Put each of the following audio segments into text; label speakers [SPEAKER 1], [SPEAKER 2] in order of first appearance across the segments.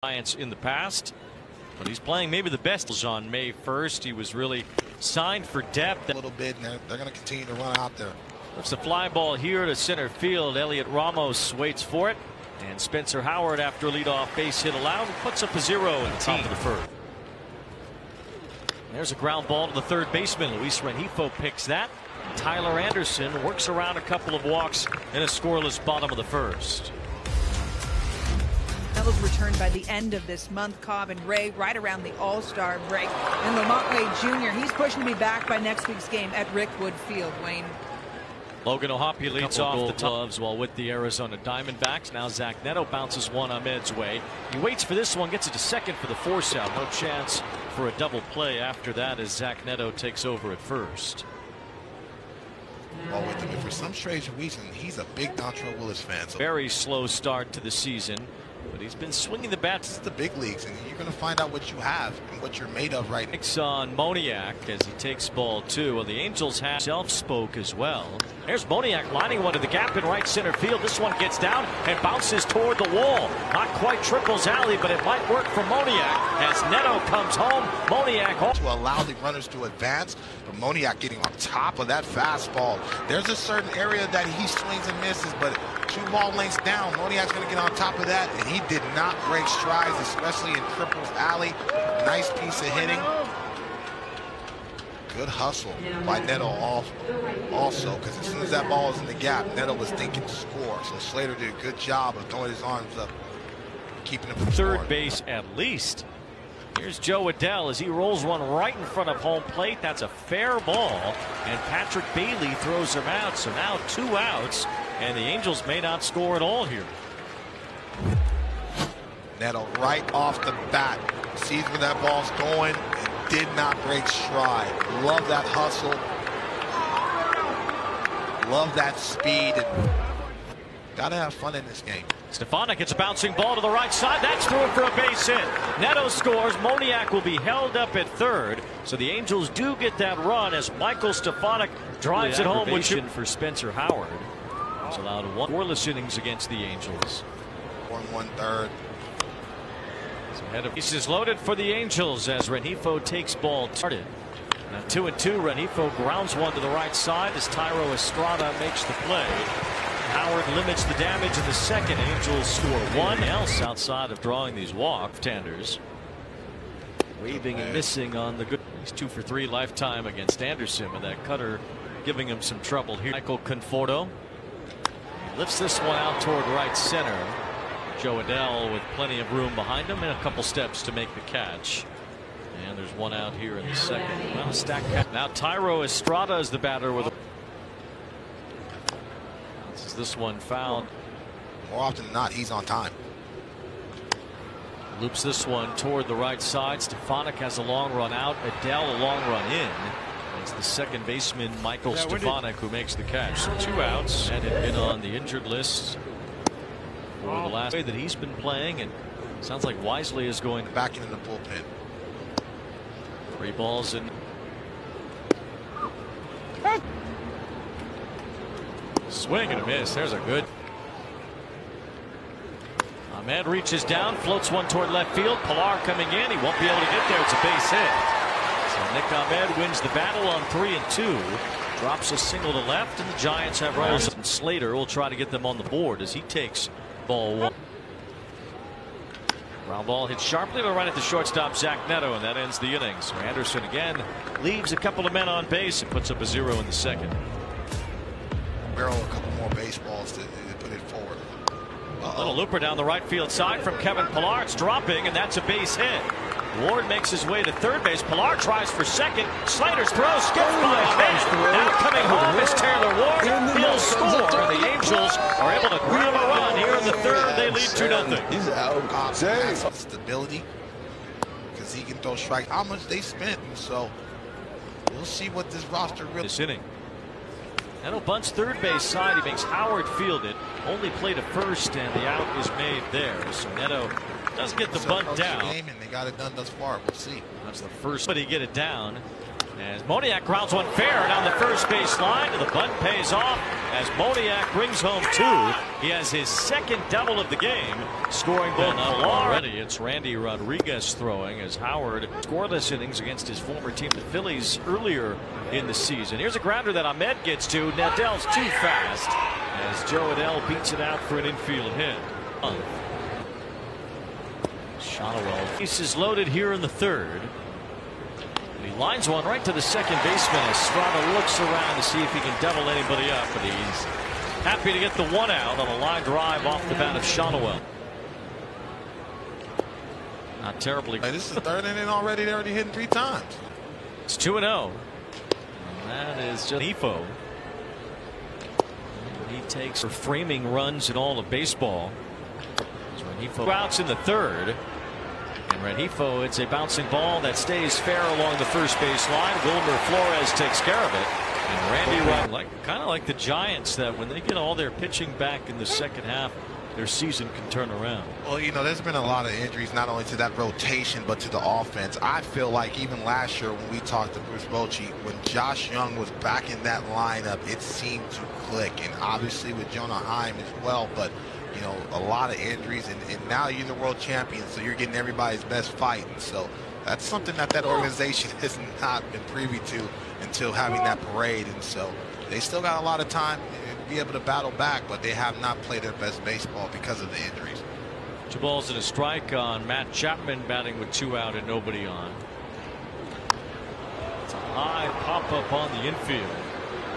[SPEAKER 1] Giants in the past, but he's playing maybe the best on May 1st. He was really signed for depth
[SPEAKER 2] a little bit, and they're going to continue to run out there.
[SPEAKER 1] It's a fly ball here to center field. Elliot Ramos waits for it, and Spencer Howard, after a leadoff base hit allowed, puts up a 0 in the top of the first. There's a ground ball to the third baseman. Luis Rengifo picks that. Tyler Anderson works around a couple of walks in a scoreless bottom of the first.
[SPEAKER 3] Devils return by the end of this month. Cobb and Ray right around the All-Star break. And Lamont Wade Jr., he's pushing to be back by next week's game at Rickwood Field. Wayne.
[SPEAKER 1] Logan O'Hoppe leads off the gloves while with the Arizona Diamondbacks. Now Zach Neto bounces one Ahmed's way. He waits for this one, gets it to second for the force out. No chance for a double play after that as Zach Neto takes over at first.
[SPEAKER 2] Well, with him, for some strange reason, he's a big Dontrelle Willis fan. So
[SPEAKER 1] very slow start to the season, but he's been swinging the bat.
[SPEAKER 2] It's the big leagues, and you're going to find out what you have and what you're made of right now.
[SPEAKER 1] Picks on Moniak as he takes ball two. Well, the Angels have self-spoke as well. There's Moniak lining one to the gap in right center field. This one gets down and bounces toward the wall. Not quite Triple's alley, but it might work for Moniak as Neto comes home. Moniak home.
[SPEAKER 2] To allow the runners to advance, but Moniak getting on top of that fastball. There's a certain area that he swings and misses, but 2 ball lengths down, Moniak's going to get on top of that, and he did not break strides, especially in Triple's alley. Nice piece of hitting. Good hustle by Neto also, because as soon as that ball was in the gap, Neto was thinking score. So Slater did a good job of throwing his arms up, keeping him from
[SPEAKER 1] third
[SPEAKER 2] scoring.
[SPEAKER 1] base at least. Here's Joe Adell as he rolls one right in front of home plate. That's a fair ball, and Patrick Bailey throws him out. So now 2 outs, and the Angels may not score at all here.
[SPEAKER 2] Neto right off the bat sees where that ball's going and did not break stride. Love that hustle. Love that speed. And gotta have fun in this game.
[SPEAKER 1] Stefanik gets a bouncing ball to the right side. That's through for a base hit. Neto scores. Moniak will be held up at third. So the Angels do get that run as Michael Stefanik drives it home with for Spencer Howard. It's allowed 1 scoreless innings against the Angels.
[SPEAKER 2] 1 1/3.
[SPEAKER 1] Head of bases loaded for the Angels as Rengifo takes ball started. Now 2-2. Rengifo grounds one to the right side as Thairo Estrada makes the play. Howard limits the damage in the second. Angels score 1 else outside of drawing these walk-tenders. Waving and missing on the good. He's 2 for 3 lifetime against Anderson, and that cutter giving him some trouble here. Michael Conforto lifts this one out toward right center. Joe Adell with plenty of room behind him and a couple steps to make the catch. And there's 1 out here in the second. Well, stack catch. Now Thairo Estrada is the batter with a. This one fouled.
[SPEAKER 2] More often than not, he's on time.
[SPEAKER 1] Loops this one toward the right side. Stefanik has a long run out. Adell a long run in. It's the second baseman Michael Stefanik who makes the catch. So 2 outs, and had been on the injured list for the last way that he's been playing, and sounds like Wisely is going
[SPEAKER 2] back into the bullpen.
[SPEAKER 1] 3 balls in. Swing and a miss. There's a good. Ahmed reaches down, floats one toward left field. Pilar coming in. He won't be able to get there. It's a base hit. So Nick Ahmed wins the battle on 3 and 2. Drops a single to left, and the Giants have runners. And Slater will try to get them on the board as he takes ball 1. Ground ball hit sharply, but right at the shortstop, Zach Neto, and that ends the inning. So Anderson again leaves a couple of men on base and puts up a 0 in the second.
[SPEAKER 2] Barrel a couple more baseballs to put it forward.
[SPEAKER 1] Little looper down the right field side from Kevin Pilar. It's dropping, and that's a base hit. Ward makes his way to third base. Pilar tries for second. Slater's throw skips by Ahmed. Now coming home is Taylor Ward. He'll score. The Angels are able to grab a run here in the third. They lead 2-0.
[SPEAKER 2] He's out. Stability, because he can throw strikes. How much they spent, so we'll see what this roster really.
[SPEAKER 1] This inning. Neto bunts third base side. He makes Howard field it. Only play to first, and the out is made there. So Neto does get the bunt down.
[SPEAKER 2] And they got it done thus far. We'll see.
[SPEAKER 1] That's the first, but he get it down. As Moniak grounds one fair down the first base line, and the bunt pays off as Moniak brings home 2. He has his second double of the game, scoring both already. It's Randy Rodriguez throwing as Howard scoreless innings against his former team, the Phillies, earlier in the season. Here's a grounder that Ahmed gets to. Nadell's too fast as Joe Adell beats it out for an infield hit. Shotwell. Base is loaded here in the third. He lines one right to the second baseman as Strada looks around to see if he can double anybody up, but he's happy to get the one out on a line drive off the bat of Shotwell. Not terribly.
[SPEAKER 2] Hey, this is the third inning already. They're already hitting 3 times.
[SPEAKER 1] It's 2-0. That is just Ifo. He takes for framing runs in all of baseball. Ifo outs in the third. And Rengifo, it's a bouncing ball that stays fair along the first base line. Wilmer Flores takes care of it. And Randy, kind of like the Giants, that when they get all their pitching back in the second half, their season can turn around.
[SPEAKER 2] Well, you know, there's been a lot of injuries, not only to that rotation, but to the offense. I feel like even last year when we talked to Bruce Bochy, when Josh Young was back in that lineup, it seemed to click. And obviously with Jonah Heim as well, but you know, a lot of injuries, and now you're the world champion, so you're getting everybody's best fight. And so that's something that organization has not been privy to until having that parade. And so they still got a lot of time to be able to battle back, but they have not played their best baseball because of the injuries.
[SPEAKER 1] 2 balls and a strike on Matt Chapman, batting with 2 out and nobody on. It's a high pop up on the infield.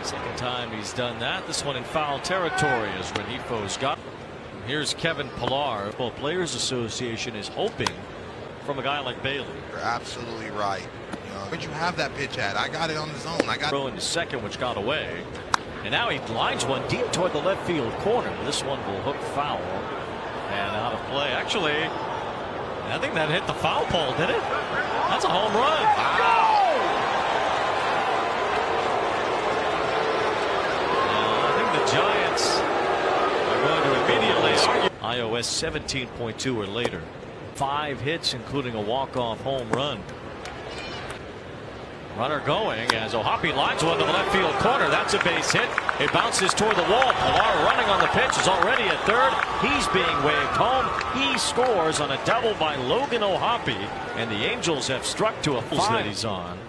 [SPEAKER 1] Second time he's done that. This one in foul territory as Rengifo's got. Here's Kevin Pillar. Well, Players Association is hoping from a guy like Bailey.
[SPEAKER 2] You're absolutely right. You know, where'd you have that pitch at? I got it on the zone. I got
[SPEAKER 1] throw into second, which got away. And now he lines one deep toward the left field corner. This one will hook foul and out of play. Actually, I think that hit the foul pole, did it? That's a home run. Wow. I think the Giants are going to immediately argue. iOS 17.2 or later. 5 hits, including a walk-off home run. Runner going as Ohapi lines one to the left field corner. That's a base hit. It bounces toward the wall. Pillar running on the pitch is already at third. He's being waved home. He scores on a double by Logan Ohapi, and the Angels have struck to a 5 that he's on.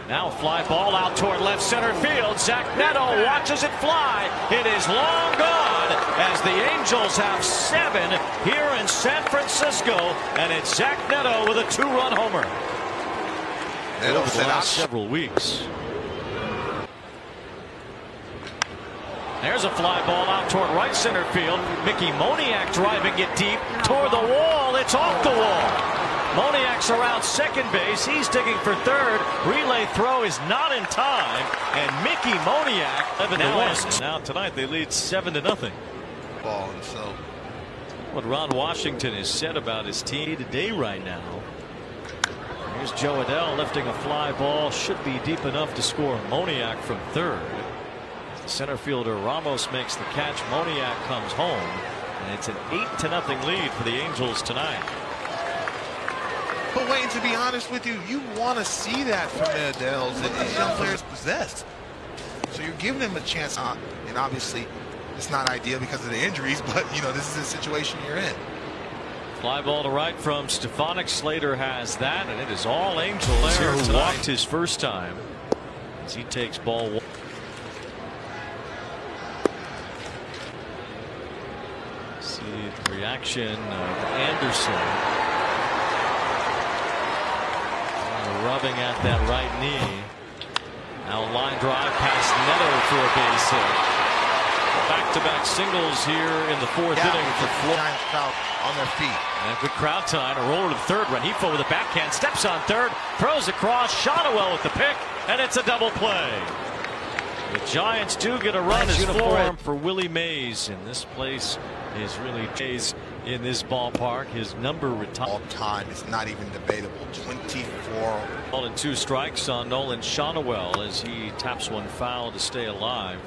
[SPEAKER 1] Now a fly ball out toward left center field. Zach Neto watches it fly. It is long gone as the Angels have 7 here in San Francisco, and it's Zach Neto with a 2-run homer. Over the last several weeks. There's a fly ball out toward right center field. Mickey Moniak driving it deep toward the wall. It's off the wall. Moniak's around second base. He's digging for third. Relay throw is not in time. And Mickey Moniak now tonight they lead 7-0.
[SPEAKER 2] Ball, and so
[SPEAKER 1] what Ron Washington has said about his team today right now. Here's Joe Adell lifting a fly ball. Should be deep enough to score Moniak from third. The center fielder Ramos makes the catch. Moniak comes home. And it's an 8-0 lead for the Angels tonight.
[SPEAKER 2] But Wayne, to be honest with you, you want to see that from the Adells that these young players possess. So you're giving them a chance. And obviously, it's not ideal because of the injuries, but, you know, this is the situation you're in.
[SPEAKER 1] Fly ball to right from Stefanik. Slater has that, and it is all Angels here who walked his first time as he takes ball 1. See the reaction of Anderson. Rubbing at that right knee. Now line drive past Neto for a base hit. Back-to-back singles here in the 4th inning for Florida.
[SPEAKER 2] Crowd on their feet.
[SPEAKER 1] And good crowd tonight. A roller to third. Rengifo with a backhand. Steps on third. Throws across. Shotwell with the pick. And it's a double play. The Giants do get a run. As uniform for Willie Mays. And this place is really Mays in this ballpark. His number retired.
[SPEAKER 2] All time. It's not even debatable. 24.
[SPEAKER 1] Ball and 2 strikes on Nolan Shotwell as he taps one foul to stay alive.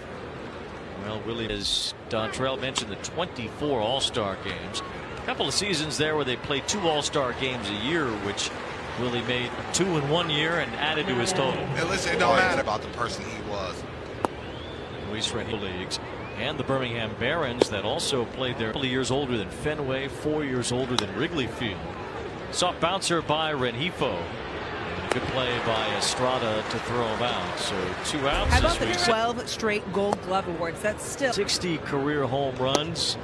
[SPEAKER 1] Well, Willie, as Dontrell mentioned, the 24 All-Star games. A couple of seasons there where they play 2 All-Star games a year, which Willie made 2 in 1 year and added to his total.
[SPEAKER 2] And listen, it don't matter about the person he was.
[SPEAKER 1] Luis Rengifo leagues and the Birmingham Barons that also played there. 2 years older than Fenway, 4 years older than Wrigley Field. Soft bouncer by Rengifo. Good play by Estrada to throw him out. So 2 outs.
[SPEAKER 3] How about the 12 straight Gold Glove awards? That's still
[SPEAKER 1] 60 career home runs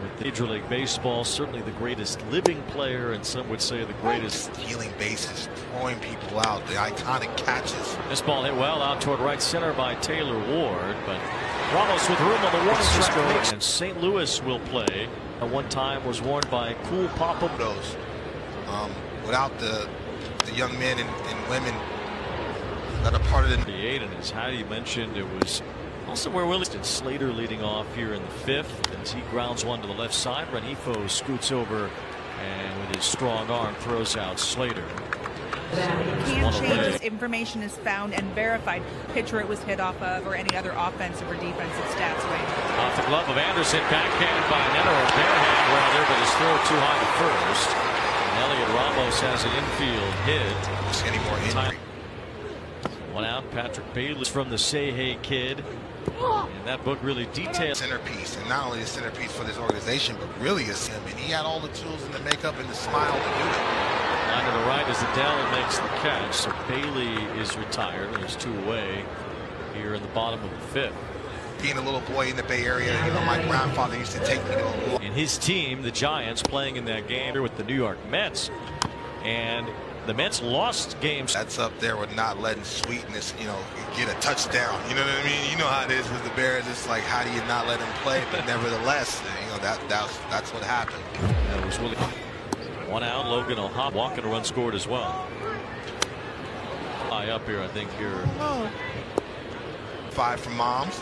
[SPEAKER 1] with Major League Baseball. Certainly the greatest living player, and some would say the greatest.
[SPEAKER 2] Stealing bases, throwing people out, the iconic catches.
[SPEAKER 1] This ball hit well out toward right center by Taylor Ward, but Ramos with room on the warning track. And St. Louis will play. At one time was worn by Cool Papa.
[SPEAKER 2] Those without the young men and women that are part of the
[SPEAKER 1] 8, and as Heidi mentioned, it was also where Willie Slater leading off here in the 5th as he grounds one to the left side. Rengifo scoots over and with his strong arm throws out Slater.
[SPEAKER 3] Can't change this information is found and verified. Pitcher it was hit off of or any other offensive or defensive stats range.
[SPEAKER 1] Off the glove of Anderson, backhand by Neto, barehand well there, but his throw too high to first. Elliot Ramos has an infield hit.
[SPEAKER 2] Any more injury?
[SPEAKER 1] 1 out. Patrick Bayless from the Say Hey Kid. And that book really details
[SPEAKER 2] centerpiece, and not only a centerpiece for this organization, but really is him. And he had all the tools and the makeup and the smile to do it.
[SPEAKER 1] Line to the right as Adele makes the catch. So Bailey is retired. There's 2 away here in the bottom of the 5th.
[SPEAKER 2] Being a little boy in the Bay Area, you know, my grandfather used to take me to a war.
[SPEAKER 1] And his team, the Giants, playing in that game here with the New York Mets. And the Mets lost games.
[SPEAKER 2] That's up there with not letting Sweetness, you know, get a touchdown. You know what I mean? You know how it is with the Bears. It's like, how do you not let him play? But nevertheless, you know, that's what happened.
[SPEAKER 1] That was really 1 out. Logan O'Hop walking a run scored as well. High up here, I think here.
[SPEAKER 2] 5 from Moms.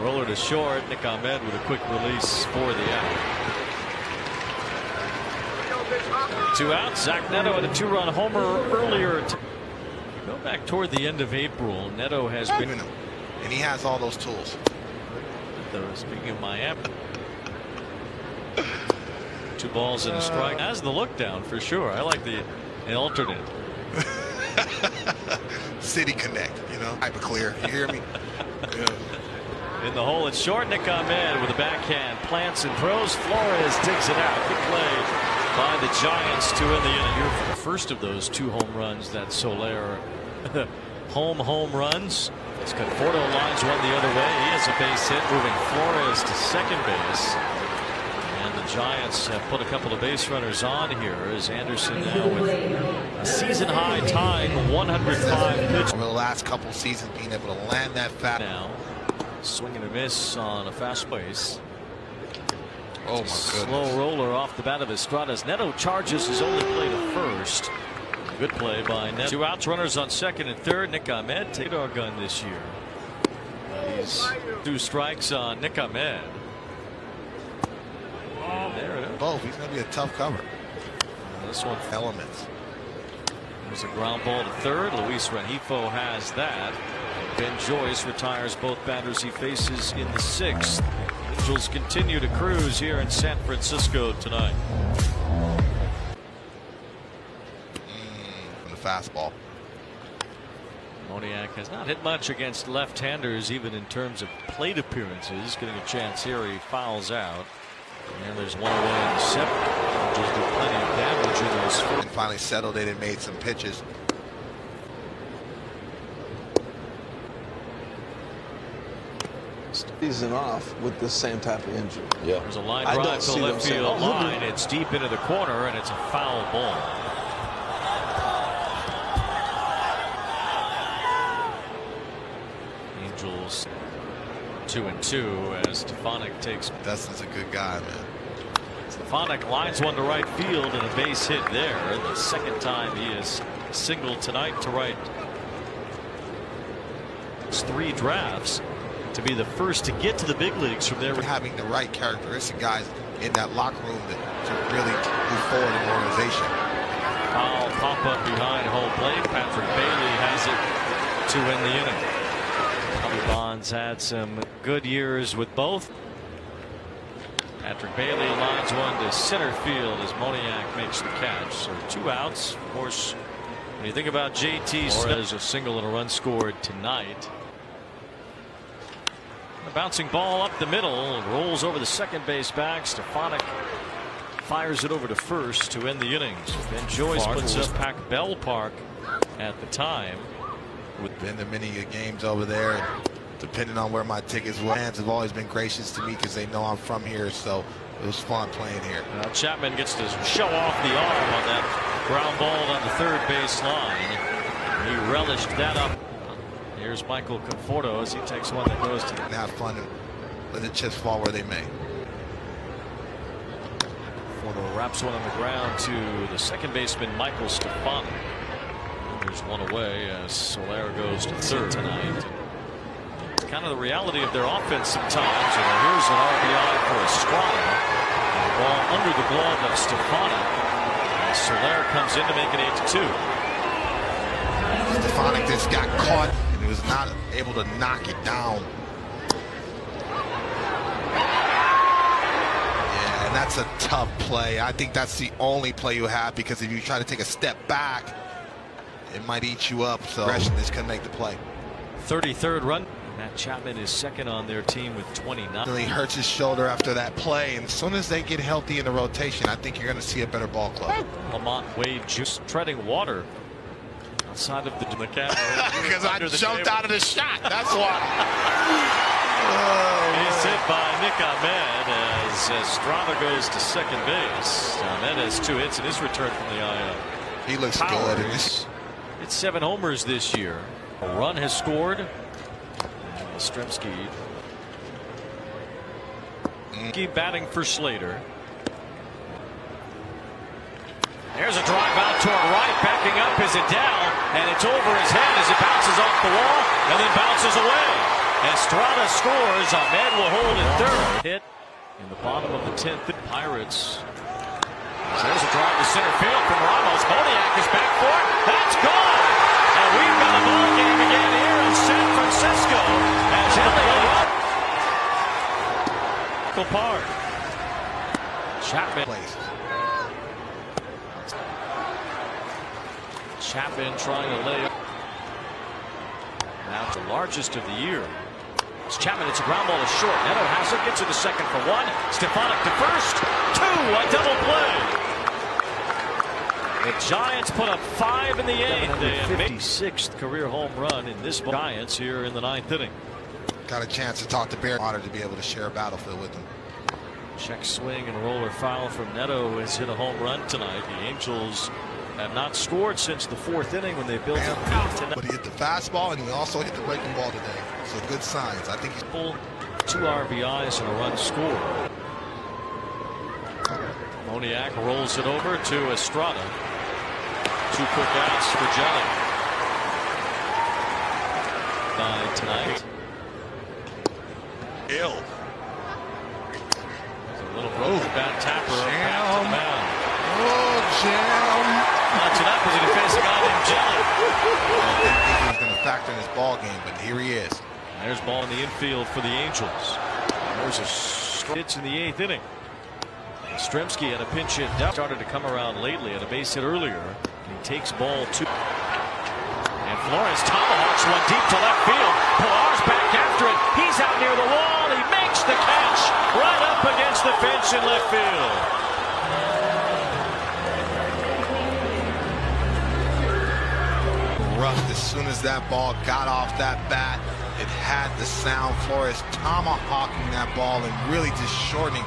[SPEAKER 1] Roller to short. Nick Ahmed with a quick release for the out. 2 outs. Zach Neto had a 2-run homer earlier. Go back toward the end of April. Neto has been,
[SPEAKER 2] and he has all those tools.
[SPEAKER 1] Speaking of Miami, 2 balls and a strike. Has the look down for sure. I like the alternate.
[SPEAKER 2] City Connect, you know, hyper clear. You hear me? Yeah.
[SPEAKER 1] In the hole, it's short. Nick Ahmed with a backhand plants and throws. Flores digs it out. Good play by the Giants to end the inning. Here for the first of those 2 home runs that Soler home runs. As Conforto lines one the other way. He has a base hit, moving Flores to second base. And the Giants have put a couple of base runners on here as Anderson now with a season high tying 105 pitches.
[SPEAKER 2] Over the last couple seasons, being able to land that fast.
[SPEAKER 1] Now swing and a miss on a fast base.
[SPEAKER 2] Oh my goodness.
[SPEAKER 1] Slow roller off the bat of Estrada's. Neto charges his only play to first. Good play by Neto. 2 outs, runners on second and third. Nick Ahmed take our gun this year. He's 2 strikes on Nick Ahmed. There it is.
[SPEAKER 2] Both. He's going to be a tough cover.
[SPEAKER 1] This one
[SPEAKER 2] elements.
[SPEAKER 1] There's a ground ball to third. Luis Rengifo has that. Ben Joyce retires both batters he faces in the 6th. Angels continue to cruise here in San Francisco tonight.
[SPEAKER 2] From the fastball.
[SPEAKER 1] Moniak has not hit much against left-handers, even in terms of plate appearances. Getting a chance here, he fouls out. And there's 1 away in the 7th. Angels do plenty of damage in those 4.
[SPEAKER 2] And finally settled in and made some pitches.
[SPEAKER 4] Season off with the same type of injury.
[SPEAKER 5] Yeah.
[SPEAKER 1] There's a line drive to left field line. It's deep into the corner, and it's a foul ball. Angels 2-2 as Stefanik takes.
[SPEAKER 2] Dustin's a good guy, man.
[SPEAKER 1] Stefanik lines one to right field and a base hit there. The second time he has singled tonight to right. It's 3 drafts to be the first to get to the big leagues from there.
[SPEAKER 2] Having the right characteristic guys in that locker room to really move forward in the organization.
[SPEAKER 1] Foul pop up behind home plate. Patrick Bailey has it to win the inning. Bobby Bonds had some good years with both. Patrick Bailey lines one to center field as Moniak makes the catch. So 2 outs. Of course, when you think about JT Smith, there's a single and a run scored tonight. A bouncing ball up the middle, rolls over the second base back. Stefanik fires it over to first to end the innings. Ben Joyce puts up Pac Bell Park at the time.
[SPEAKER 2] Been to many games over there, and depending on where my tickets were, fans have always been gracious to me because they know I'm from here, so it was fun playing here.
[SPEAKER 1] Chapman gets to show off the arm on that ground ball on the third base line. He relished that up. Here's Michael Conforto as he takes one that goes to
[SPEAKER 2] and have fun and let the chips fall where they may.
[SPEAKER 1] Conforto wraps one on the ground to the second baseman Michael Stefanik. There's one away as Soler goes to third tonight. Kind of the reality of their offense sometimes. Here's an RBI for Estrada. The ball under the glove of Stefanik. Soler comes in to make it 8-2.
[SPEAKER 2] Stefanik just got caught and he was not able to knock it down. Yeah, and that's a tough play. I think that's the only play you have, because if you try to take a step back, it might eat you up. So this couldn't make the play.
[SPEAKER 1] 33rd run. Matt Chapman is second on their team with 29.
[SPEAKER 2] Really hurts his shoulder after that play, and as soon as they get healthy in the rotation, I think you're going to see a better ball club.
[SPEAKER 1] Lamont Wade just treading water outside of the camera.
[SPEAKER 2] Because I jumped out of the shot. That's why.
[SPEAKER 1] He's hit by Nick Ahmed as Estrada goes to second base. Ahmed has 2 hits in his return from the IL.
[SPEAKER 2] He looks good.
[SPEAKER 1] It's 7 homers this year. A run has scored. Yastrzemski batting for Slater. There's a drive out toward right, backing up is Adele, and it's over his head as it bounces off the wall and then bounces away. Estrada scores. Ahmed will hold it third. Hit in the bottom of the 10th. Pirates. There's a drive to center field from Ramos. Moniak is back for it. That's gone. And we've got a ball game again here in San Francisco as Elliott Park. Chapman. Chapman trying to lay up. Now the largest of the year. It's Chapman. It's a ground ball to short. Neto has it. Gets it to second for 1. Stefanik to first. 2. A double play. The Giants put up 5 in the 8th. They have 56th career home run in this Giants here in the 9th inning.
[SPEAKER 2] Got a chance to talk to Barry. Honored to be able to share a battlefield with him.
[SPEAKER 1] Check swing and roller foul from Neto, who has hit a home run tonight. The Angels have not scored since the 4th inning when they built up 8-9.
[SPEAKER 2] But he hit the fastball and he also hit the breaking ball today. So good signs. I think he's
[SPEAKER 1] pulled 2 RBIs and a run scored. Moniak rolls it over to Estrada. 2 quick outs for Jelly. Tonight.
[SPEAKER 2] Ill.
[SPEAKER 1] A little broken bat tapper back to the mound.
[SPEAKER 2] Oh, jam.
[SPEAKER 1] Not tonight because he faced a guy named Jelly.
[SPEAKER 2] I didn't think he was going to factor in his ball game, but here he is.
[SPEAKER 1] There's ball in the infield for the Angels. There's a hits in the 8th inning. Yastrzemski had a pinch hit down. Started to come around lately at a base hit earlier. He takes ball 2. And Flores tomahawks one deep to left field. Pilar's back after it. He's out near the wall. He makes the catch right up against the fence in left field.
[SPEAKER 2] Rough. As soon as that ball got off that bat, it had the sound. Flores tomahawking that ball and really just shortening,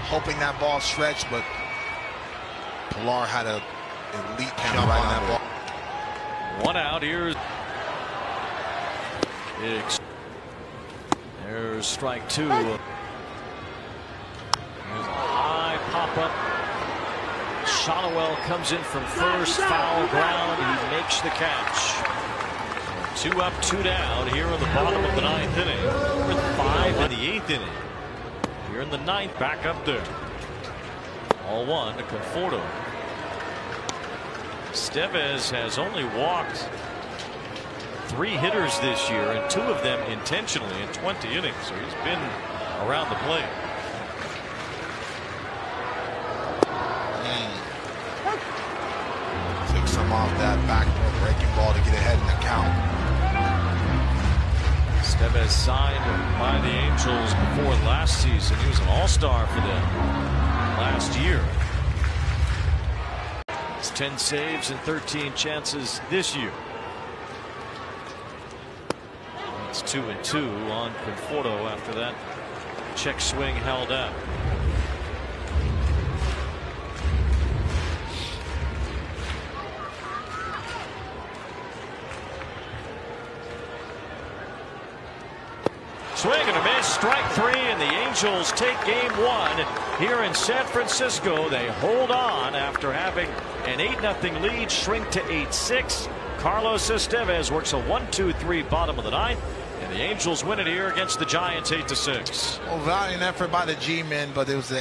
[SPEAKER 2] hoping that ball stretched, but Pilar had a elite jump right on that ball.
[SPEAKER 1] 1 out. Here's Higgs. There's strike 2. There's a high pop-up. Shotwell comes in from first, foul ground. He makes the catch. 2 up, 2 down here in the bottom of the 9th inning. With 5 in the 8th inning. Here in the 9th, back up there. All 1 to Conforto. Estevez has only walked 3 hitters this year, and 2 of them intentionally in 20 innings. So he's been around the plate.
[SPEAKER 2] come off that backdoor breaking ball to get ahead in the count.
[SPEAKER 1] Estevez signed by the Angels before last season. He was an all-star for them last year. It's 10 saves and 13 chances this year. It's 2-2 on Conforto after that check swing held out. Swing and a miss, strike 3, and the Angels take game 1 here in San Francisco. They hold on after having an 8-0 lead shrink to 8-6. Carlos Estevez works a 1-2-3 bottom of the 9th, and the Angels win it here against the Giants 8-6.
[SPEAKER 2] Well, valiant effort by the G-men, but it was the